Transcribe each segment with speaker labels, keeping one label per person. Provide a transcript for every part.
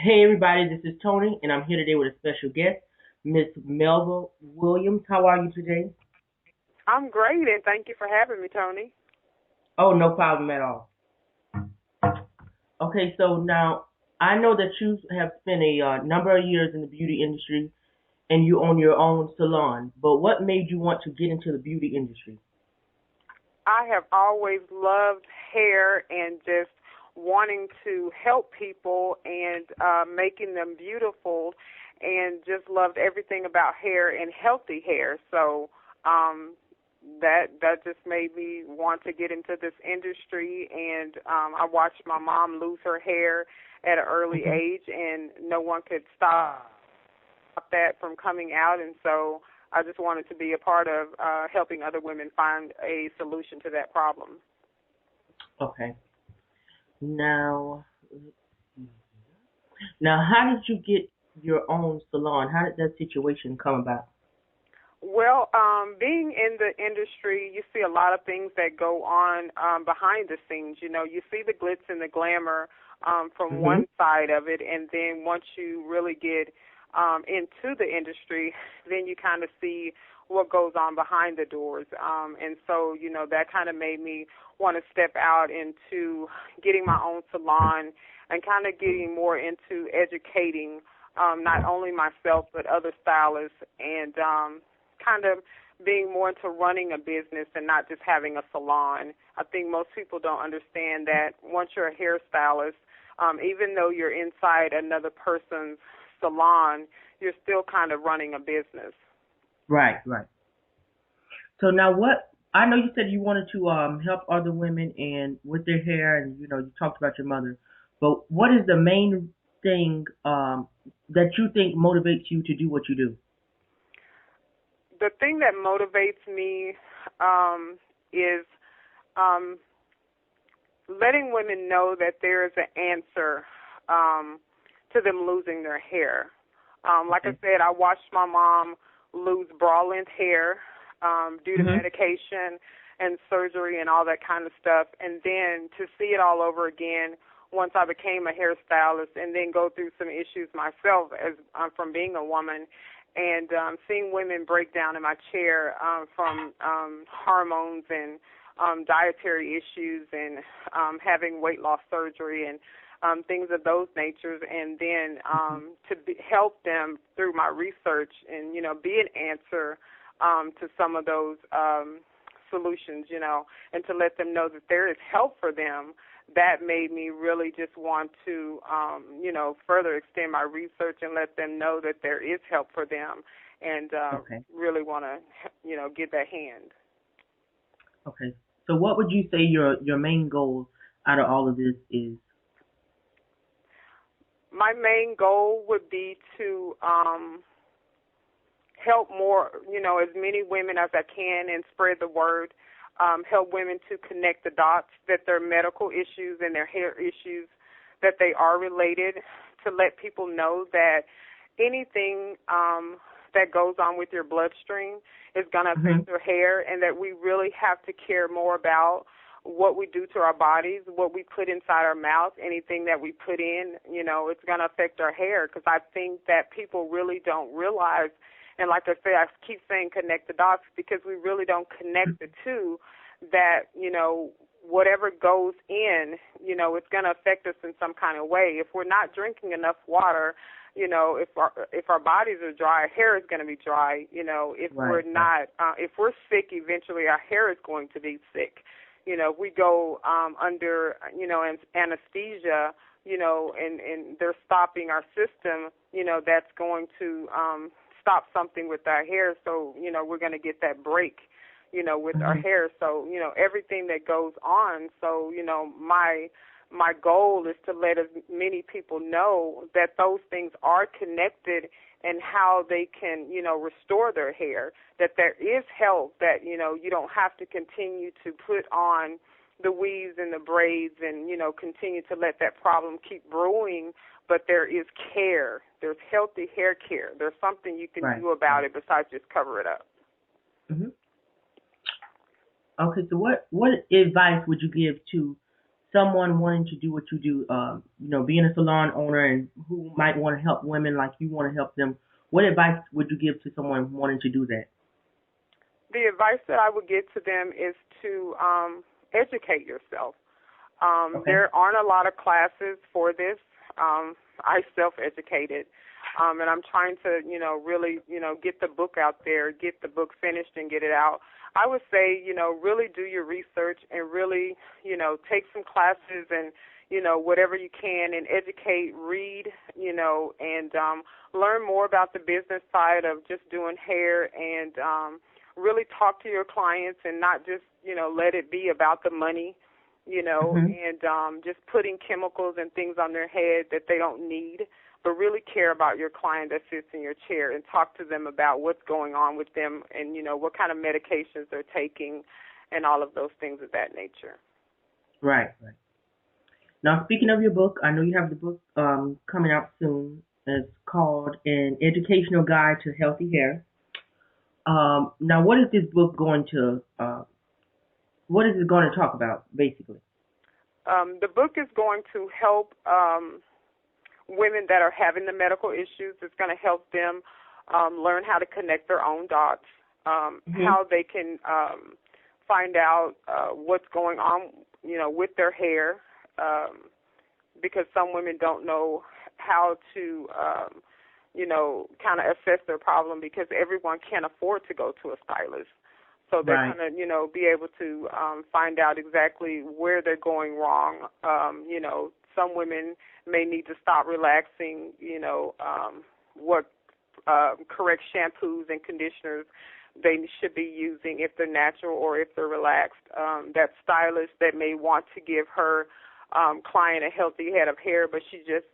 Speaker 1: Hey everybody, this is Tony, and I'm here today with a special guest, Miss Melva Williams. How are you today?
Speaker 2: I'm great, and thank you for having me, Tony.
Speaker 1: Oh, no problem at all. Okay, so now I know that you have spent a number of years in the beauty industry, and you own your own salon. But what made you want to get into the beauty industry?
Speaker 2: I have always loved hair and just wanting to help people and making them beautiful, and just loved everything about hair and healthy hair. So that just made me want to get into this industry. And I watched my mom lose her hair at an early
Speaker 1: Hmm.
Speaker 2: age, and no one could stop that from coming out, and so I just wanted to be a part of helping other women find a solution to that problem.
Speaker 1: Okay. Now, now, how did you get your own salon? How did that situation come about?
Speaker 2: Well, being in the industry, you see a lot of things that go on behind the scenes. You know, you see the glitz and the glamour from
Speaker 1: Hmm.
Speaker 2: one side of it, and then once you really get into the industry, then you kind of see what goes on behind the doors. And so, that kind of made me want to step out into getting my own salon and kind of getting more into educating not only myself but other stylists, and kind of being more into running a business and not just having a salon. I think most people don't understand that once you're a hairstylist, even though you're inside another person's salon, you're still kind of running a business.
Speaker 1: Right, right. So now what I know you said you wanted to help other women and with their hair and you talked about your mother. But what is the main thing that you think motivates you to do what you do?
Speaker 2: The thing that motivates me is um, letting women know that there is an answer to them losing their hair. Like I
Speaker 1: Okay.
Speaker 2: said, I watched my mom lose bra-length hair due to
Speaker 1: Mhm.
Speaker 2: medication and surgery and all that kind of stuff, and then to see it all over again once I became a hairstylist, and then go through some issues myself as from being a woman, and seeing women break down in my chair from hormones and dietary issues, and having weight loss surgery, and things of those natures, and then help them through my research, and be an answer to some of those solutions, and to let them know that there is help for them. That made me really just want to, further extend my research and let them know that there is help for them, and
Speaker 1: Okay.
Speaker 2: really want to, give that hand.
Speaker 1: Okay. So what would you say your main goal out of all of this is?
Speaker 2: My main goal would be to help more, as many women as I can, and spread the word. Help women to connect the dots that their medical issues and their hair issues, that they are related. To let people know that anything that goes on with your bloodstream is going to
Speaker 1: Mhm.
Speaker 2: affect their hair, and that we really have to care more about what we do to our bodies, what we put inside our mouth, anything that we put in, it's going to affect our hair. Because I think that people really don't realize, and like I say, I keep saying connect the dots, because we really don't connect the two, that, whatever goes in, it's going to affect us in some kind of way. If we're not drinking enough water, if our bodies are dry, our hair is going to be dry. If we're
Speaker 1: Right, right.
Speaker 2: not, if we're sick, eventually our hair is going to be sick. If we go under, anesthesia, and they're stopping our system, that's going to stop something with our hair. So, we're going to get that break, with our
Speaker 1: Mhm.
Speaker 2: hair. So, everything that goes on. So, my goal is to let as many people know that those things are connected, and how they can, restore their hair, that there is help, that, you don't have to continue to put on the weaves and the braids, and, continue to let that problem keep brewing, but there is care. There's healthy hair care. There's something you can
Speaker 1: Right,
Speaker 2: do about
Speaker 1: right.
Speaker 2: it besides just cover it up.
Speaker 1: Mhm. Okay. So what advice would you give to someone wanting to do what you do, being a salon owner and who might want to help women like you want to help them, what advice would you give to someone wanting to do that?
Speaker 2: The advice that I would give to them is to educate yourself.
Speaker 1: Okay.
Speaker 2: There aren't a lot of classes for this. I self-educated, and I'm trying to, really, get the book out there, get the book finished and get it out. I would say, really do your research and really, take some classes and, whatever you can and educate, read, and learn more about the business side of just doing hair and really talk to your clients and not just, let it be about the money,
Speaker 1: Mhm.
Speaker 2: and just putting chemicals and things on their head that they don't need, but really care about your client that sits in your chair and talk to them about what's going on with them and, what kind of medications they're taking and all of those things of that nature.
Speaker 1: Right. Right. Now, speaking of your book, I know you have the book coming out soon. It's called An Educational Guide to Healthy Hair. Now, what is this book going to? What is it going to talk about, basically?
Speaker 2: The book is going to help women that are having the medical issues. It's going to help them learn how to connect their own dots, how they can find out what's going on, with their hair, because some women don't know how to, kind of assess their problem because everyone can't afford to go to a stylist. So they're
Speaker 1: Right.
Speaker 2: going to, be able to find out exactly where they're going wrong. Some women may need to stop relaxing, what correct shampoos and conditioners they should be using if they're natural or if they're relaxed. That stylist that may want to give her client a healthy head of hair, but she just,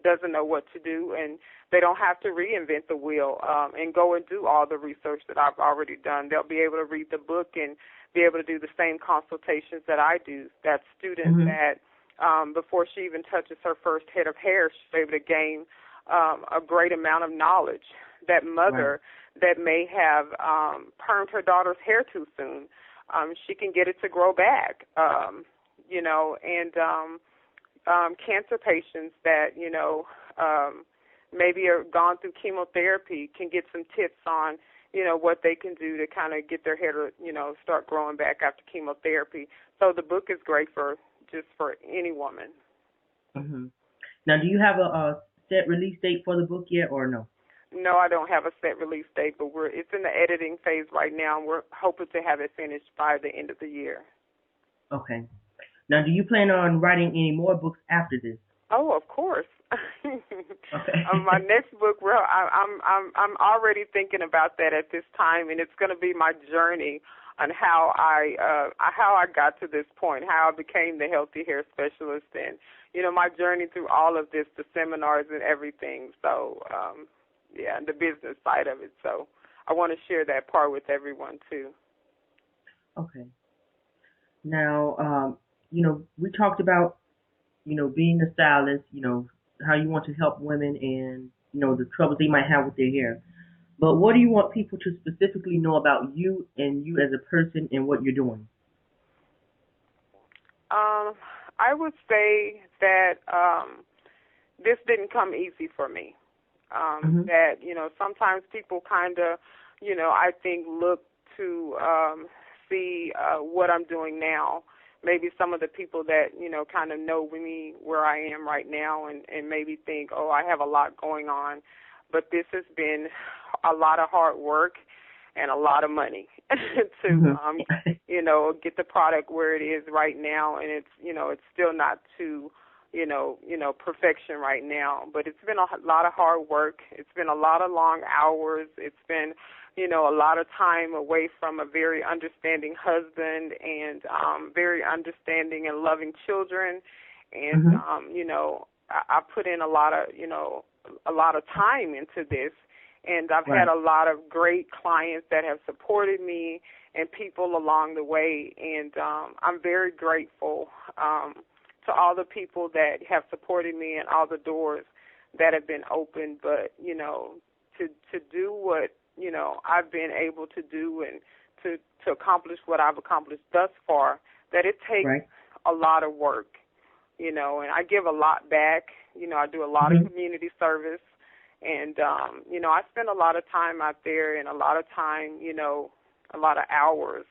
Speaker 2: doesn't know what to do, and they don't have to reinvent the wheel and go and do all the research that I've already done. They'll be able to read the book and be able to do the same consultations that I do. That student that before she even touches her first head of hair, she's able to gain a great amount of knowledge. That mother that may have permed her daughter's hair too soon, she can get it to grow back. And cancer patients that, maybe are gone through chemotherapy can get some tips on, what they can do to kind of get their hair to, start growing back after chemotherapy. So the book is great for any woman.
Speaker 1: Mm-hmm. Now, do you have a set release date for the book yet, or no?
Speaker 2: No, I don't have a set release date, but it's in the editing phase right now, and we're hoping to have it finished by the end of the year.
Speaker 1: Okay. Now, do you plan on writing any more books after this?
Speaker 2: Oh, of course.
Speaker 1: Okay.
Speaker 2: My next book, I'm already thinking about that at this time, and it's going to be my journey on how I got to this point, how I became the healthy hair specialist, and my journey through all of this, the seminars and everything. So, the business side of it. So, I want to share that part with everyone too.
Speaker 1: Okay. Now, we talked about, being a stylist, how you want to help women and, the troubles they might have with their hair. But what do you want people to specifically know about you and you as a person and what you're doing?
Speaker 2: I would say that this didn't come easy for me. That, sometimes people kind of, I think look to see what I'm doing now. Maybe some of the people that, kind of know me where I am right now and maybe think, oh, I have a lot going on. But this has been a lot of hard work and a lot of money to, get the product where it is right now. And it's, it's still not to, perfection right now. But it's been a lot of hard work. It's been a lot of long hours. It's been, a lot of time away from a very understanding husband and very understanding and loving children. And, I put in a lot of time into this. And I've had a lot of great clients that have supported me and people along the way. And I'm very grateful to all the people that have supported me and all the doors that have been opened. But, to do what, I've been able to do and to accomplish what I've accomplished thus far, that it takes a lot of work, and I give a lot back. I do a lot of community service, and, I spend a lot of time out there and a lot of time, a lot of hours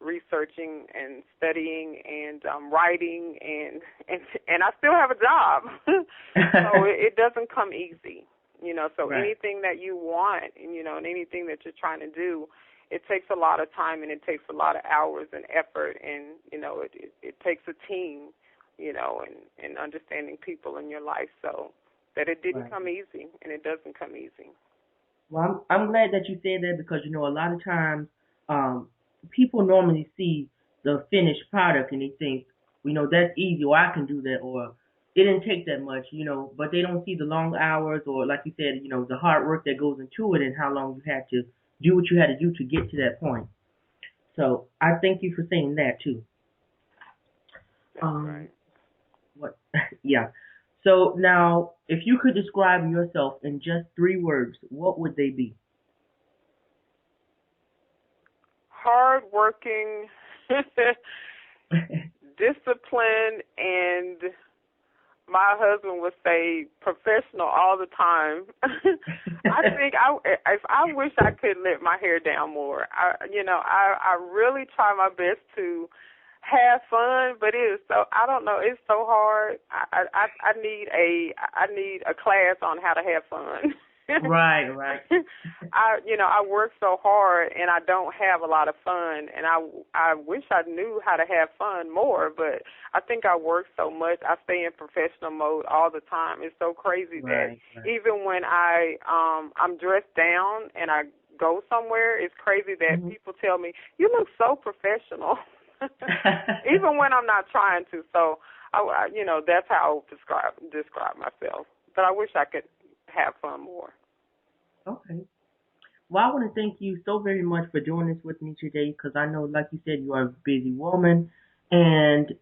Speaker 2: researching and studying and writing, and I still have a job. So it doesn't come easy, so
Speaker 1: right.
Speaker 2: anything that you want, and anything that you're trying to do, it takes a lot of time and it takes a lot of hours and effort, and, it takes a team, and understanding people in your life, so that it didn't
Speaker 1: right.
Speaker 2: come easy, and it doesn't come easy.
Speaker 1: Well, I'm glad that you said that because, a lot of times people normally see the finished product and they think, that's easy, or I can do that, or it didn't take that much, but they don't see the long hours or, like you said, the hard work that goes into it and how long you had to do what you had to do to get to that point. So I thank you for saying that too.
Speaker 2: That's right.
Speaker 1: What? Yeah. So now, if you could describe yourself in just 3 words, what would they be?
Speaker 2: Hardworking, disciplined, and my husband would say professional all the time. I think I wish I could let my hair down more. I really try my best to have fun, but it is so, I don't know, it's so hard. I need a class on how to have fun.
Speaker 1: Right.
Speaker 2: I work so hard and I don't have a lot of fun, and I wish I knew how to have fun more, but I think I work so much. I stay in professional mode all the time. It's so crazy that even when I'm dressed down and I go somewhere, it's crazy that people tell me, "You look so professional." Even when I'm not trying to. So that's how I would describe myself. But I wish I could have fun more.
Speaker 1: Okay. Well, I want to thank you so very much for doing this with me today because I know, like you said, you are a busy woman. And,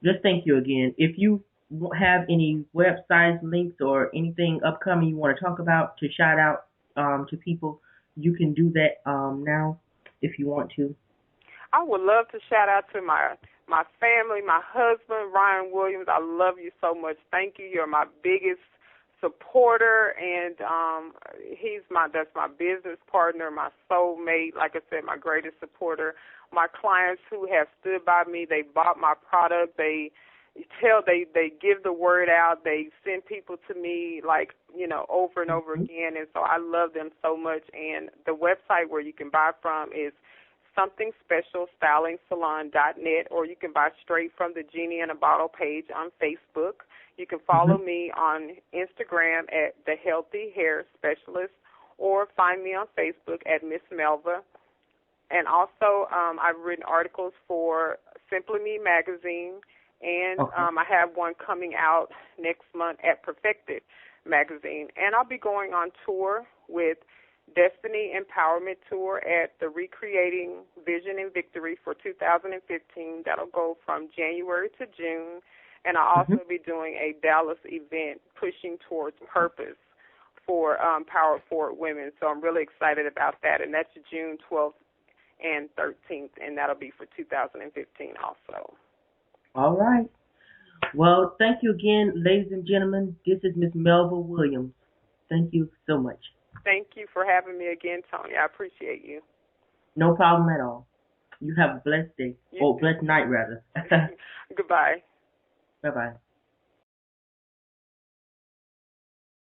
Speaker 1: just thank you again. If you have any websites, links, or anything upcoming you want to talk about to shout out to people, you can do that now if you want to.
Speaker 2: I would love to shout out to my family, my husband, Ryan Williams. I love you so much. Thank you. You're my biggest supporter, and that's my business partner, my soulmate, like I said, my greatest supporter. My clients who have stood by me, they bought my product, they give the word out, they send people to me over and over again, and so I love them so much. And the website where you can buy from is somethingspecialstylingsalon.net, or you can buy straight from the Genie in a Bottle page on Facebook. You can follow me on Instagram at The Healthy Hair Specialist, or find me on Facebook at Miss Melva. And also, I've written articles for Simply Me magazine, and I have one coming out next month at Perfected magazine. And I'll be going on tour with Destiny Empowerment Tour at the Recreating Vision and Victory for 2015. That'll go from January to June. And I'll also be doing a Dallas event pushing towards purpose for Power Forward Women. So I'm really excited about that. And that's June 12th and 13th, and that'll be for 2015 also.
Speaker 1: All right. Well, thank you again, ladies and gentlemen. This is Miss Melva Williams. Thank you so much.
Speaker 2: Thank you for having me again, Tony. I appreciate you.
Speaker 1: No problem at all. You have a blessed day. Blessed night, rather.
Speaker 2: Goodbye.
Speaker 1: Bye-bye.